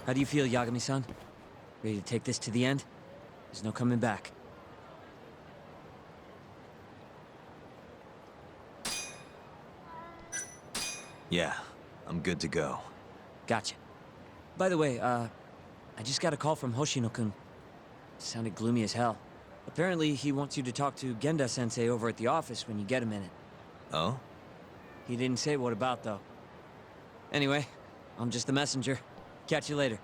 How do you feel, Yagami-san? Ready to take this to the end? There's no coming back. Yeah, I'm good to go. Gotcha. By the way, I just got a call from Hoshino-kun. Sounded gloomy as hell. Apparently, he wants you to talk to Genda-sensei over at the office when you get a minute. Oh? He didn't say what about, though. Anyway, I'm just the messenger. Catch you later.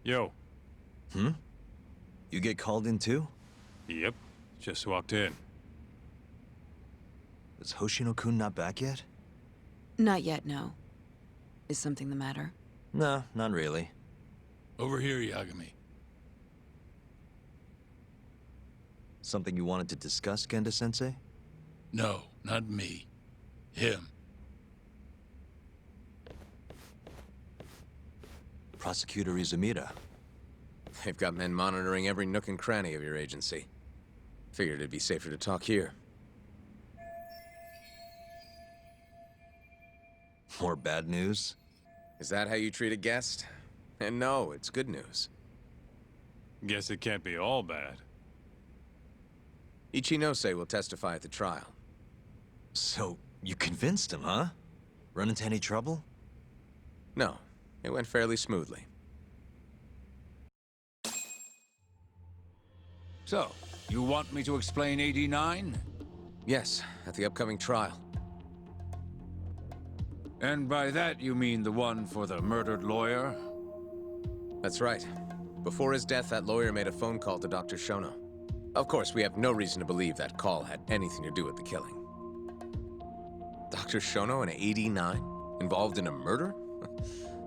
Yo. Hmm? You get called in too? Yep. Just walked in. Is Hoshino-kun not back yet? Not yet, no. Is something the matter? No, not really. Over here, Yagami. Something you wanted to discuss, Genda-sensei? No, not me. Him. Prosecutor Izumida. They've got men monitoring every nook and cranny of your agency. Figured it'd be safer to talk here. More bad news? Is that how you treat a guest? And no, it's good news. Guess it can't be all bad. Ichinose will testify at the trial. So, you convinced him, huh? Run into any trouble? No, it went fairly smoothly. So, you want me to explain 89? Yes, at the upcoming trial. And by that you mean the one for the murdered lawyer? That's right. Before his death, that lawyer made a phone call to Dr. Shono. Of course, we have no reason to believe that call had anything to do with the killing. Dr. Shono in 89? Involved in a murder?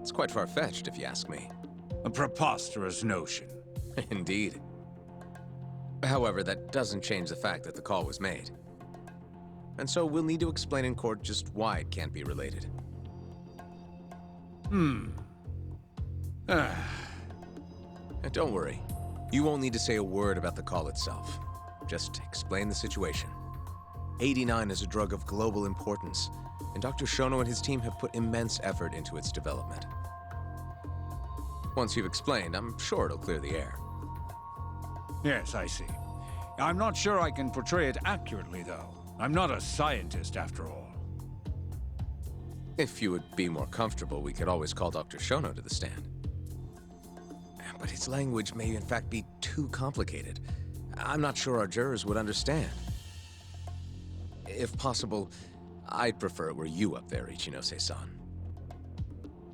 It's quite far-fetched, if you ask me. A preposterous notion. Indeed. However, that doesn't change the fact that the call was made. And so we'll need to explain in court just why it can't be related. And don't worry. You won't need to say a word about the call itself. Just explain the situation. 89 is a drug of global importance, and Dr. Shono and his team have put immense effort into its development. Once you've explained, I'm sure it'll clear the air. Yes, I see. I'm not sure I can portray it accurately, though. I'm not a scientist, after all. If you would be more comfortable, we could always call Dr. Shono to the stand. But his language may in fact be too complicated. I'm not sure our jurors would understand. If possible, I'd prefer it were you up there, Ichinose-san.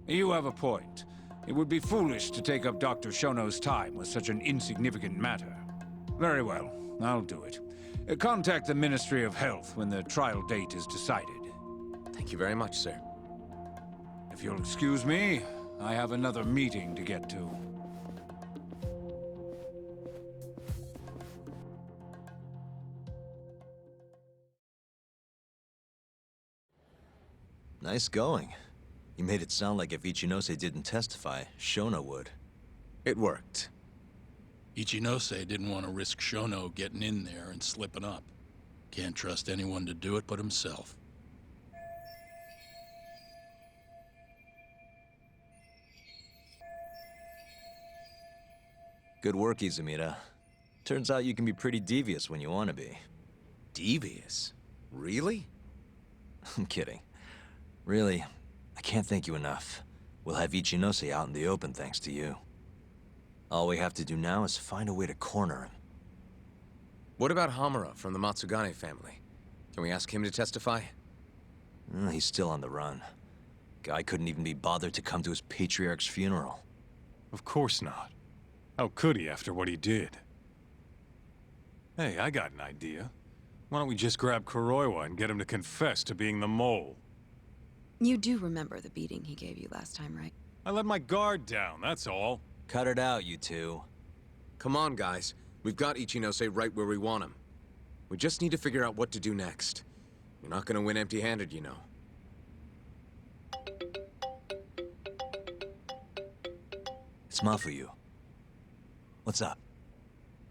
You have a point. It would be foolish to take up Dr. Shono's time with such an insignificant matter. Very well, I'll do it. Contact the Ministry of Health when the trial date is decided. Thank you very much, sir. If you'll excuse me, I have another meeting to get to. Nice going. You made it sound like if Ichinose didn't testify, Shono would. It worked. Ichinose didn't want to risk Shono getting in there and slipping up. Can't trust anyone to do it but himself. Good work, Izumida. Turns out you can be pretty devious when you want to be. Devious? Really? I'm kidding. Really, I can't thank you enough. We'll have Ichinose out in the open thanks to you. All we have to do now is find a way to corner him. What about Hamura from the Matsugane family? Can we ask him to testify? He's still on the run. Guy couldn't even be bothered to come to his patriarch's funeral. Of course not. How could he after what he did? Hey, I got an idea. Why don't we just grab Kuroiwa and get him to confess to being the mole? You do remember the beating he gave you last time, right? I let my guard down, that's all. Cut it out, you two. Come on, guys. We've got Ichinose right where we want him. We just need to figure out what to do next. You're not gonna win empty-handed, you know. It's Mafuyu. What's up?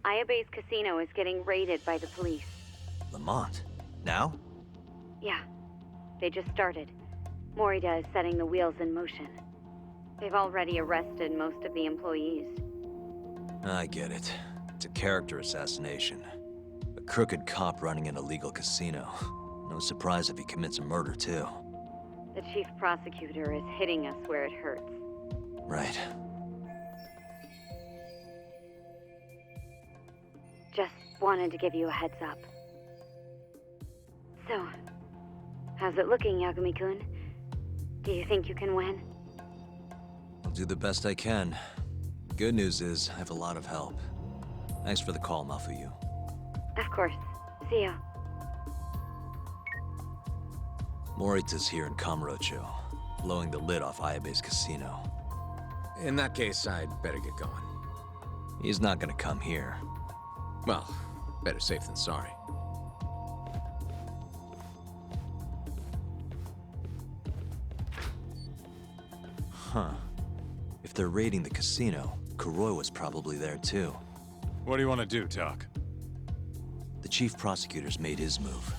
Ayabe's casino is getting raided by the police. Lamont? Now? Yeah, they just started. Morita is setting the wheels in motion. They've already arrested most of the employees. I get it. It's a character assassination. A crooked cop running an illegal casino. No surprise if he commits a murder, too. The chief prosecutor is hitting us where it hurts. Right. Just wanted to give you a heads up. So, how's it looking, Yagami-kun? Do you think you can win? I'll do the best I can. Good news is, I have a lot of help. Thanks for the call, Mafuyu. Of course. See ya. Morita's here in Kamurocho, blowing the lid off Ayabe's casino. In that case, I'd better get going. He's not gonna come here. Well, better safe than sorry. Huh. If they're raiding the casino, Kuroi was probably there too. What do you want to do, Tak? The chief prosecutor's made his move.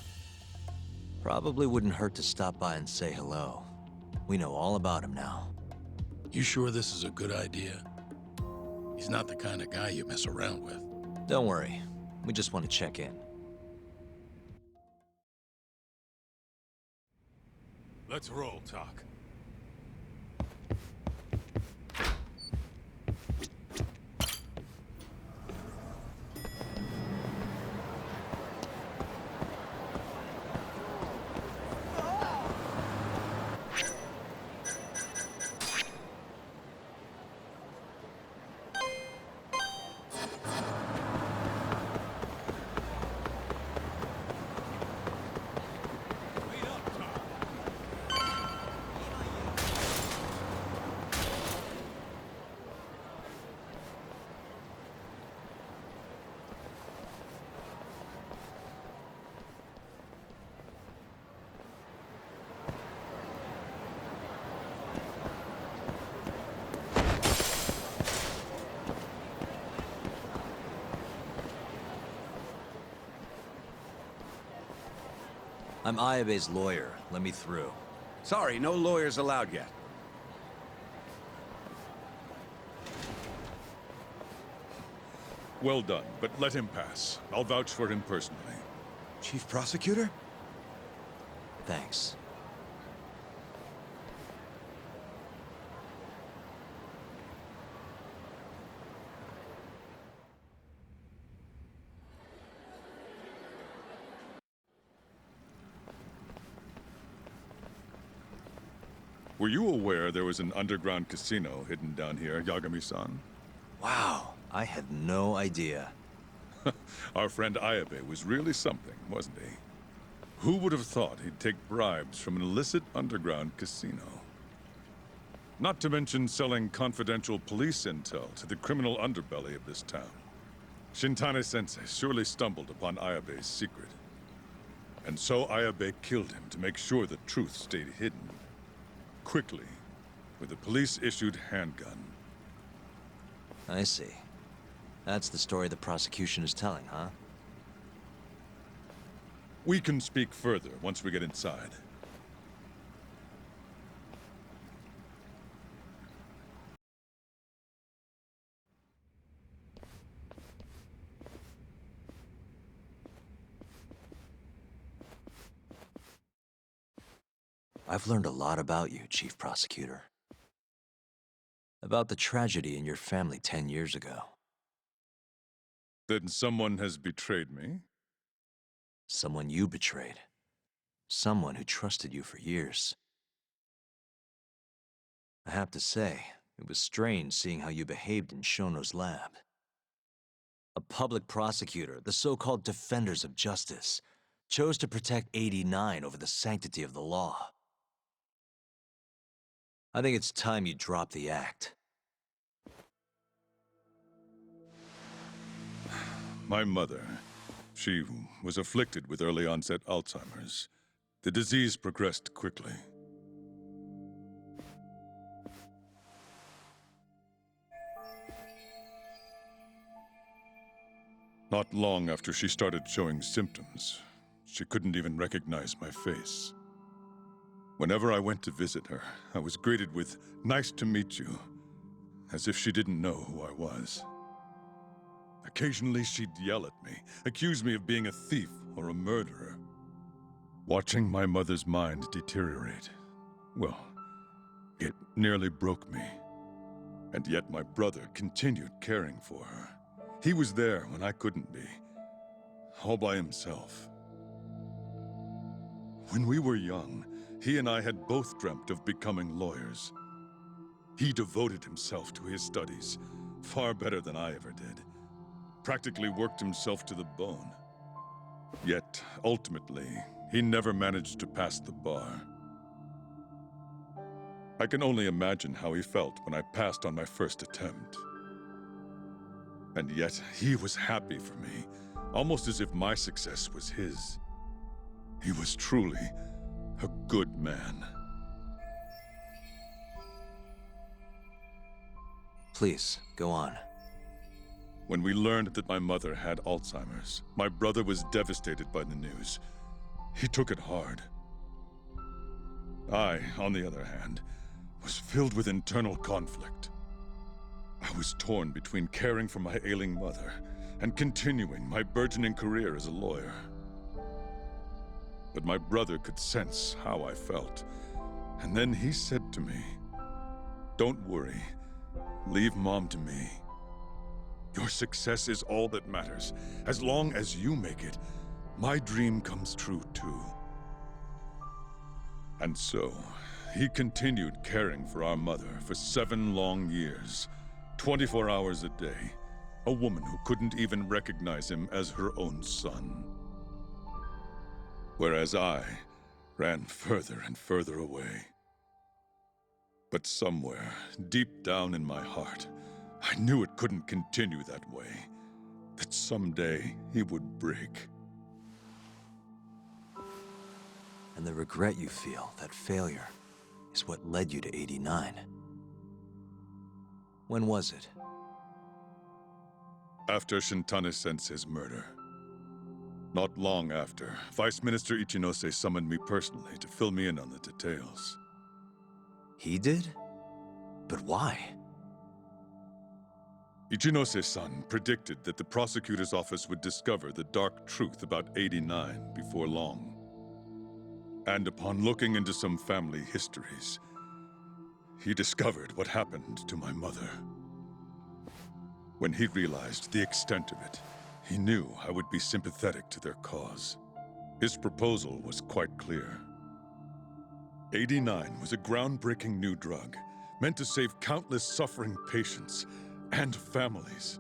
Probably wouldn't hurt to stop by and say hello. We know all about him now. You sure this is a good idea? He's not the kind of guy you mess around with. Don't worry. We just want to check in. Let's roll, Tak. I'm Ayabe's lawyer. Let me through. Sorry, no lawyers allowed yet. Well done, but let him pass. I'll vouch for him personally. Chief Prosecutor? Thanks. Were you aware there was an underground casino hidden down here, Yagami-san? Wow, I had no idea. Our friend Ayabe was really something, wasn't he? Who would have thought he'd take bribes from an illicit underground casino? Not to mention selling confidential police intel to the criminal underbelly of this town. Shintane-sensei surely stumbled upon Ayabe's secret. And so Ayabe killed him to make sure the truth stayed hidden. Quickly, with a police-issued handgun. I see. That's the story the prosecution is telling, huh? We can speak further once we get inside. I've learned a lot about you, Chief Prosecutor. About the tragedy in your family 10 years ago. Then someone has betrayed me? Someone you betrayed. Someone who trusted you for years. I have to say, it was strange seeing how you behaved in Shono's lab. A public prosecutor, the so-called defenders of justice, chose to protect 89 over the sanctity of the law. I think it's time you drop the act. My mother, she was afflicted with early onset Alzheimer's. The disease progressed quickly. Not long after she started showing symptoms, she couldn't even recognize my face. Whenever I went to visit her, I was greeted with, "Nice to meet you," as if she didn't know who I was. Occasionally she'd yell at me, accuse me of being a thief or a murderer. Watching my mother's mind deteriorate, well, it nearly broke me. And yet my brother continued caring for her. He was there when I couldn't be, all by himself. When we were young, he and I had both dreamt of becoming lawyers. He devoted himself to his studies, far better than I ever did. Practically worked himself to the bone. Yet, ultimately, he never managed to pass the bar. I can only imagine how he felt when I passed on my first attempt. And yet, he was happy for me, almost as if my success was his. He was truly a good man. Please, go on. When we learned that my mother had Alzheimer's, my brother was devastated by the news. He took it hard. I, on the other hand, was filled with internal conflict. I was torn between caring for my ailing mother and continuing my burgeoning career as a lawyer. But my brother could sense how I felt, and then he said to me, "Don't worry, leave Mom to me. Your success is all that matters. As long as you make it, my dream comes true too." And so, he continued caring for our mother for 7 long years, 24 hours a day, a woman who couldn't even recognize him as her own son. Whereas I ran further and further away. But somewhere, deep down in my heart, I knew it couldn't continue that way, that someday he would break. And the regret you feel, that failure, is what led you to 89. When was it? After Shintane-sensei's murder. Not long after, Vice Minister Ichinose summoned me personally to fill me in on the details. He did? But why? Ichinose-san predicted that the prosecutor's office would discover the dark truth about 89 before long. And upon looking into some family histories, he discovered what happened to my mother. When he realized the extent of it, he knew I would be sympathetic to their cause. His proposal was quite clear. 89 was a groundbreaking new drug, meant to save countless suffering patients and families.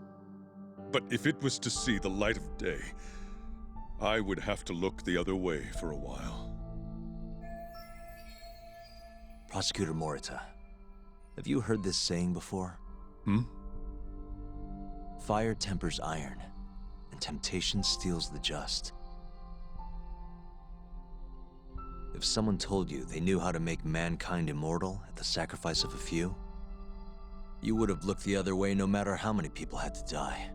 But if it was to see the light of day, I would have to look the other way for a while. Prosecutor Morita, have you heard this saying before? Fire tempers iron, and temptation steals the just. If someone told you they knew how to make mankind immortal at the sacrifice of a few, you would have looked the other way no matter how many people had to die.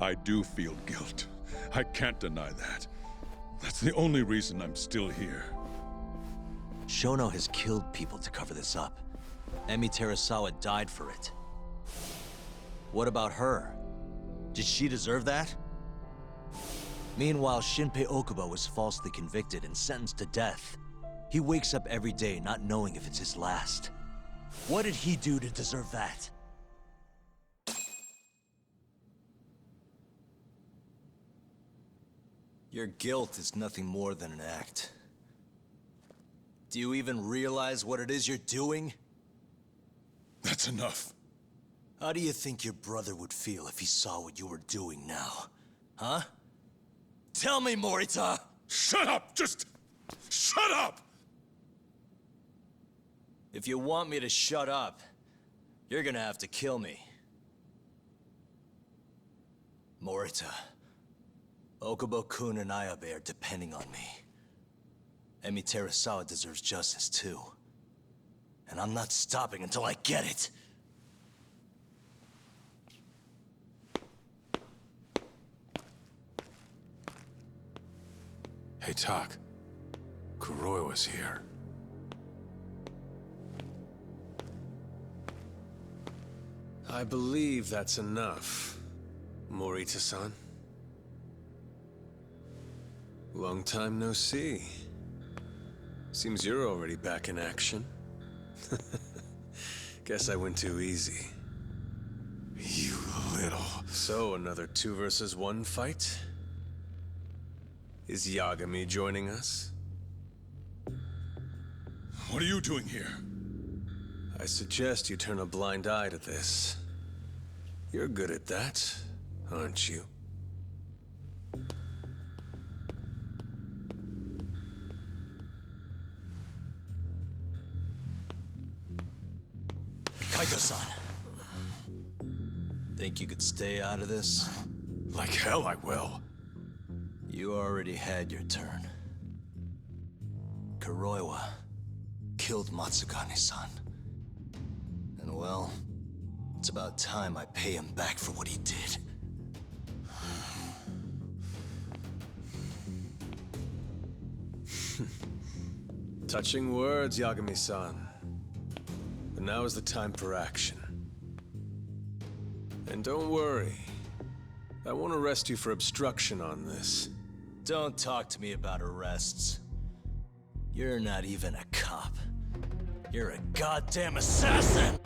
I do feel guilt. I can't deny that. That's the only reason I'm still here. Shono has killed people to cover this up. Emi Terasawa died for it. What about her? Did she deserve that? Meanwhile, Shinpei Okubo was falsely convicted and sentenced to death. He wakes up every day not knowing if it's his last. What did he do to deserve that? Your guilt is nothing more than an act. Do you even realize what it is you're doing? That's enough. How do you think your brother would feel if he saw what you were doing now? Huh? Tell me, Morita! Shut up! Just shut up! If you want me to shut up, you're gonna have to kill me. Morita, Okubo-kun and Ayabe are depending on me. Emi Terasawa deserves justice too. And I'm not stopping until I get it. Hey, Tak. Kuroiwa's here. I believe that's enough, Morita-san. Long time no see. Seems you're already back in action. Guess I went too easy. You little... So, another 2 versus 1 fight? Is Yagami joining us? What are you doing here? I suggest you turn a blind eye to this. You're good at that, aren't you? Kaito-san. Think you could stay out of this? Like hell I will. You already had your turn. Kuroiwa killed Matsugane-san. And well, it's about time I pay him back for what he did. Touching words, Yagami-san. But now is the time for action. And don't worry. I won't arrest you for obstruction on this. Don't talk to me about arrests. You're not even a cop. You're a goddamn assassin!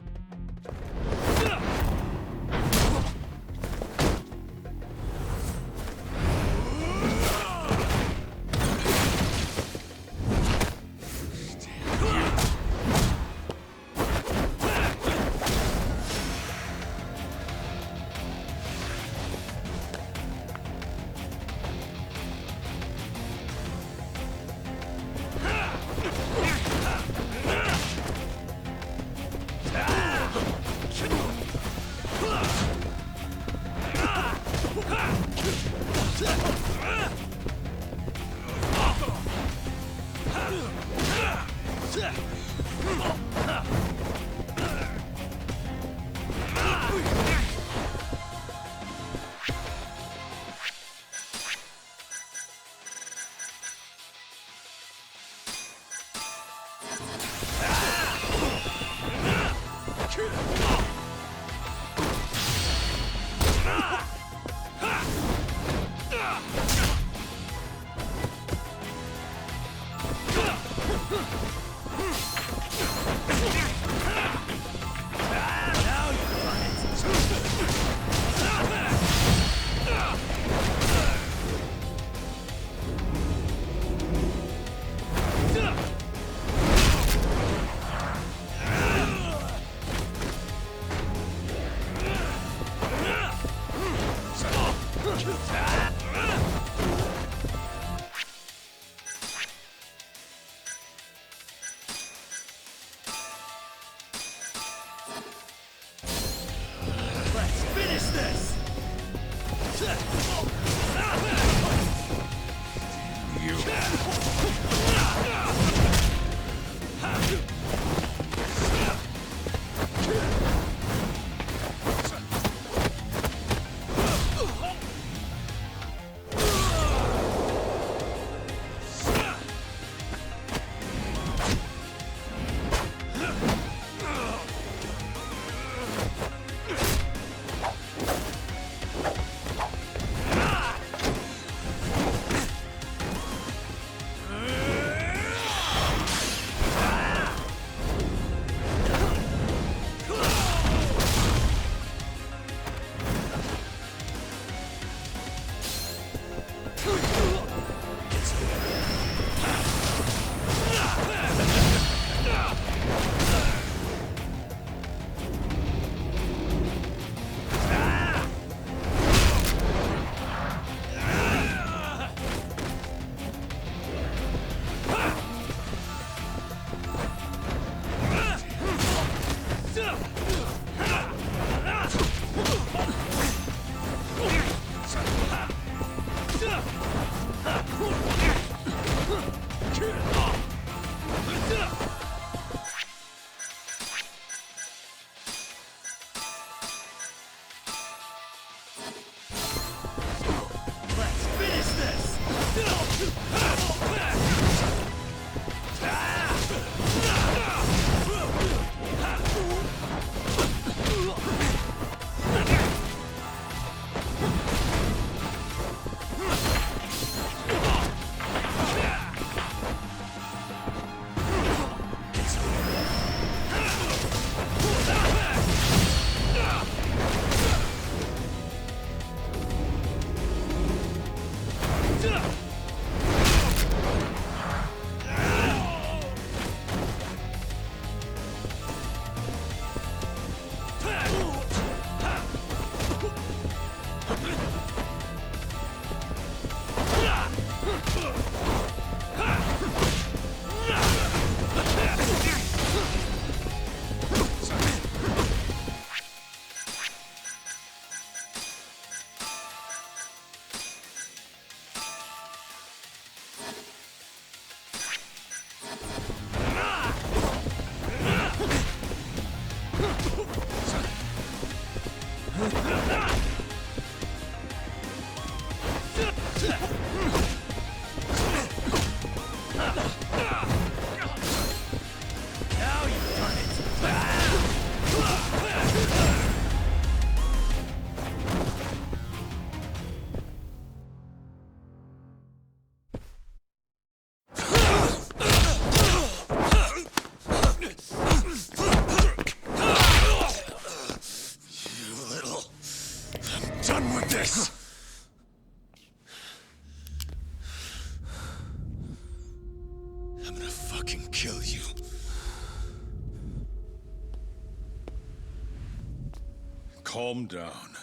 Calm down.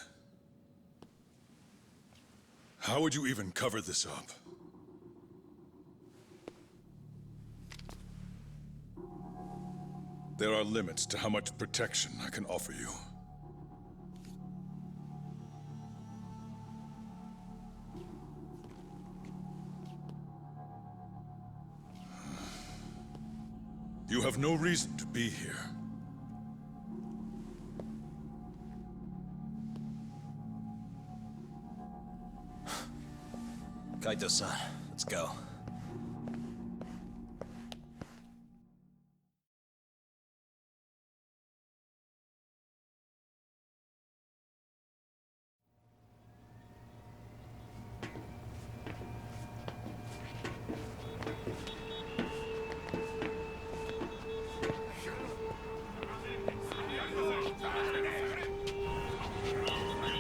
How would you even cover this up? There are limits to how much protection I can offer you. You have no reason to be here. Kaito-san, let's go.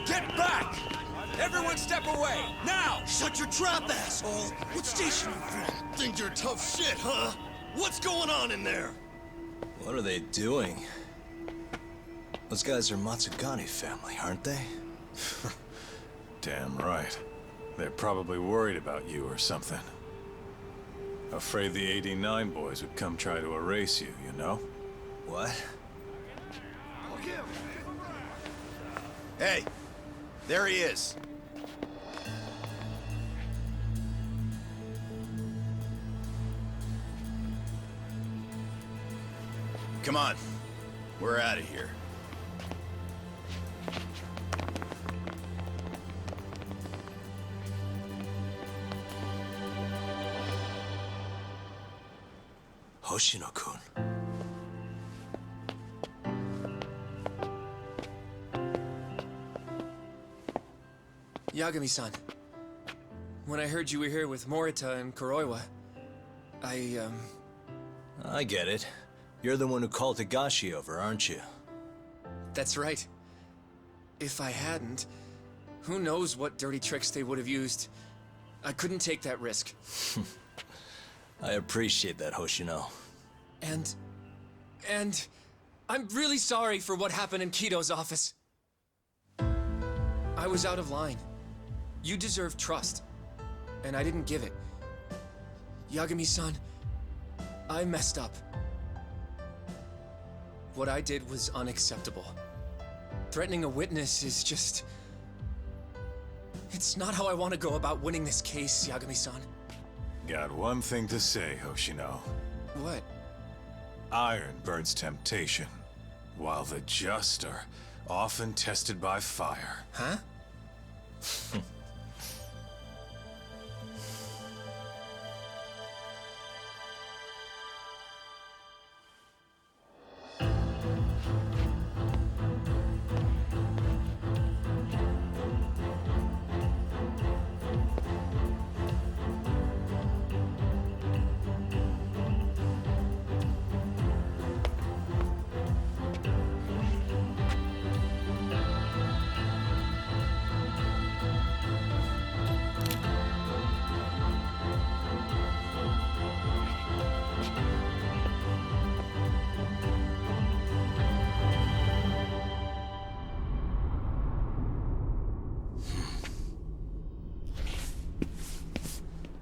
Get back! Everyone step away, now! Shut your trap, asshole! What station you from? Think you're tough shit, huh? What's going on in there? What are they doing? Those guys are Matsugane family, aren't they? Damn right. They're probably worried about you or something. Afraid the 89 boys would come try to erase you, you know? What? Hey! There he is. Come on. We're out of here. Hoshino-kun. Yagami-san, when I heard you were here with Morita and Kuroiwa, I get it. You're the one who called Higashi over, aren't you? That's right. If I hadn't, who knows what dirty tricks they would have used. I couldn't take that risk. I appreciate that, Hoshino. And I'm really sorry for what happened in Kito's office. I was out of line. You deserve trust, and I didn't give it. Yagami-san, I messed up. What I did was unacceptable. Threatening a witness is just... It's not how I want to go about winning this case, Yagami-san. Got one thing to say, Hoshino. What? Iron burns temptation, while the just are often tested by fire. Huh?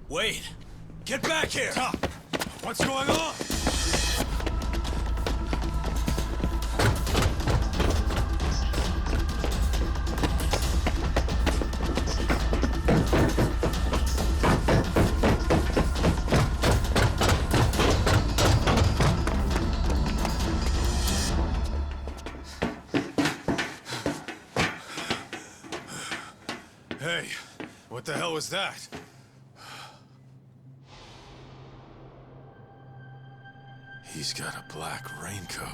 Wait! Get back here! What's going on? Hey, what the hell was that? He's got a black raincoat.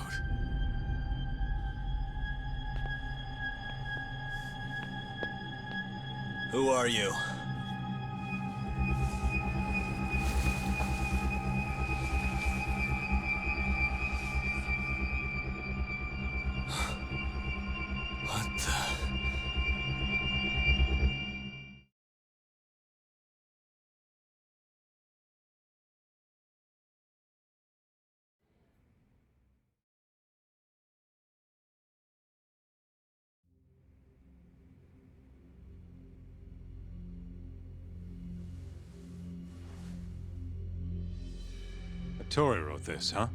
Who are you? What the... Tori wrote this, huh?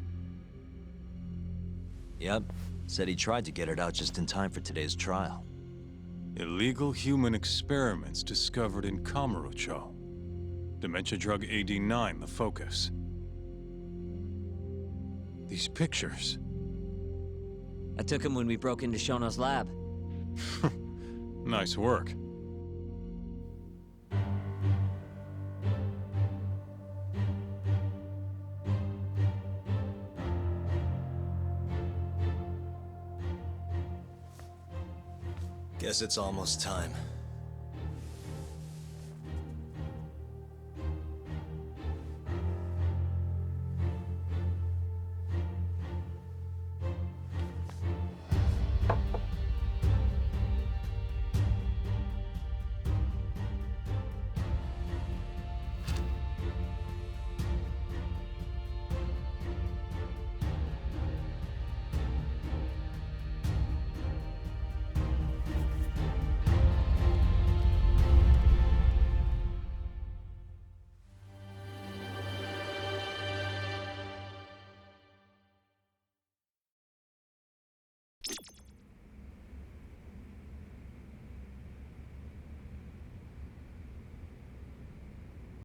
Yep. Said he tried to get it out just in time for today's trial. Illegal human experiments discovered in Kamurocho. Dementia drug AD9, the focus. These pictures. I took him when we broke into Shono's lab. Nice work. Guess it's almost time.